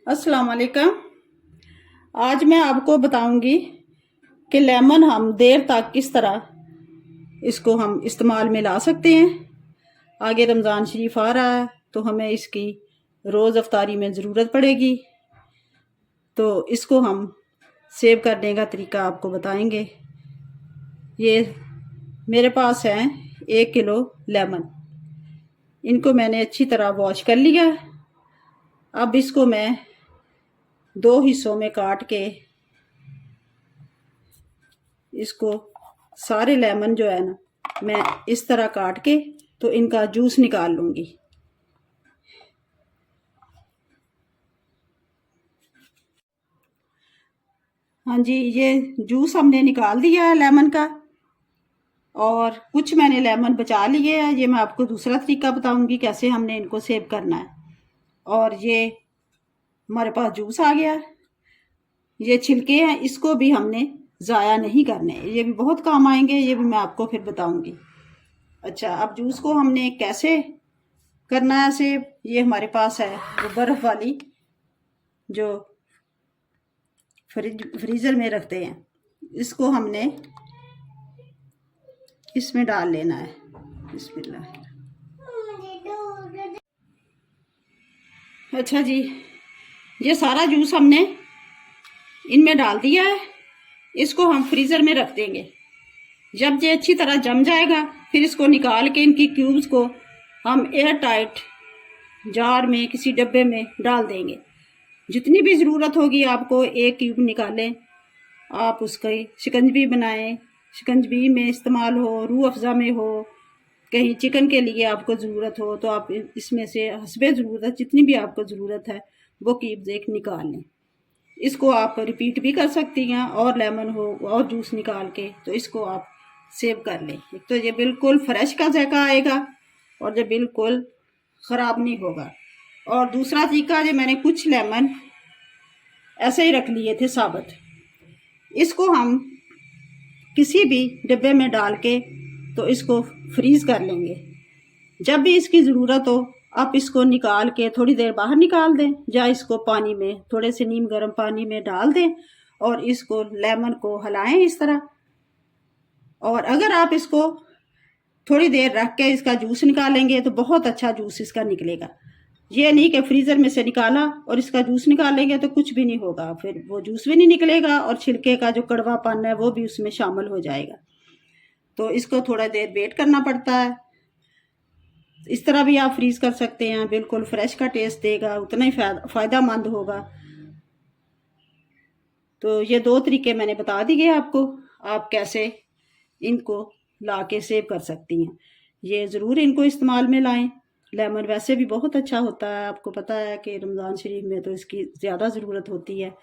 अस्सलाम वालेकुम। आज मैं आपको बताऊंगी कि लेमन हम देर तक किस तरह इसको हम इस्तेमाल में ला सकते हैं। आगे रमज़ान शरीफ आ रहा है तो हमें इसकी रोज़ अफ्तारी में ज़रूरत पड़ेगी, तो इसको हम सेव करने का तरीका आपको बताएंगे। ये मेरे पास है 1 किलो लेमन। इनको मैंने अच्छी तरह वॉश कर लिया। अब इसको मैं 2 हिस्सों में काट के इसको सारे लेमन जो है ना, मैं इस तरह काट के तो इनका जूस निकाल लूँगी। हाँ जी, ये जूस हमने निकाल दिया है लेमन का, और कुछ मैंने लेमन बचा लिए हैं। ये मैं आपको दूसरा तरीका बताऊंगी कैसे हमने इनको सेव करना है। और ये हमारे पास जूस आ गया है। ये छिलके हैं, इसको भी हमने ज़ाया नहीं करने, ये भी बहुत काम आएंगे, ये भी मैं आपको फिर बताऊंगी। अच्छा, अब जूस को हमने कैसे करना है सेव। ये हमारे पास है वो बर्फ़ वाली जो फ्रीज़र में रखते हैं, इसको हमने इसमें डाल लेना है। बिस्मिल्लाह। अच्छा जी, ये सारा जूस हमने इनमें डाल दिया है। इसको हम फ्रीज़र में रख देंगे। जब ये अच्छी तरह जम जाएगा फिर इसको निकाल के इनकी क्यूब्स को हम एयर टाइट जार में किसी डब्बे में डाल देंगे। जितनी भी ज़रूरत होगी आपको, एक क्यूब निकालें, आप उसकी शिकंजवी बनाएं। शिकंजवी में इस्तेमाल हो, रूह अफ़ज़ा में हो, कहीं चिकन के लिए आपको ज़रूरत हो तो आप इसमें से हस्बे ज़रूरत जितनी भी आपको ज़रूरत है वो क्यूब्स एक निकाल लें। इसको आप रिपीट भी कर सकती हैं, और लेमन हो और जूस निकाल के तो इसको आप सेव कर लें। एक तो ये बिल्कुल फ्रेश का जायका आएगा और ये बिल्कुल ख़राब नहीं होगा। और दूसरा तरीका, जो मैंने कुछ लेमन ऐसे ही रख लिए थे साबुत, इसको हम किसी भी डिब्बे में डाल के तो इसको फ्रीज़ कर लेंगे। जब भी इसकी ज़रूरत हो आप इसको निकाल के थोड़ी देर बाहर निकाल दें, या इसको पानी में थोड़े से नीम गर्म पानी में डाल दें और इसको लेमन को हिलाएं इस तरह। और अगर आप इसको थोड़ी देर रख के इसका जूस निकालेंगे तो बहुत अच्छा जूस इसका निकलेगा। ये नहीं कि फ्रीज़र में से निकाला और इसका जूस निकालेंगे तो कुछ भी नहीं होगा, फिर वो जूस भी नहीं निकलेगा और छिलके का जो कड़वापन है वो भी उसमें शामिल हो जाएगा। तो इसको थोड़ा देर वेट करना पड़ता है। इस तरह भी आप फ्रीज़ कर सकते हैं, बिल्कुल फ्रेश का टेस्ट देगा, उतना ही फ़ायदेमंद होगा। तो ये 2 तरीके मैंने बता दिए आपको, आप कैसे इनको ला के सेव कर सकती हैं। ये ज़रूर इनको इस्तेमाल में लाएं। लेमन वैसे भी बहुत अच्छा होता है, आपको पता है कि रमज़ान शरीफ में तो इसकी ज़्यादा ज़रूरत होती है।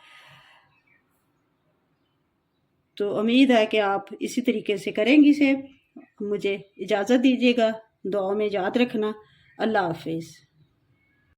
तो उम्मीद है कि आप इसी तरीके से करेंगी सेव। मुझे इजाज़त दीजिएगा, दुआ में याद रखना। अल्लाह हाफिज़।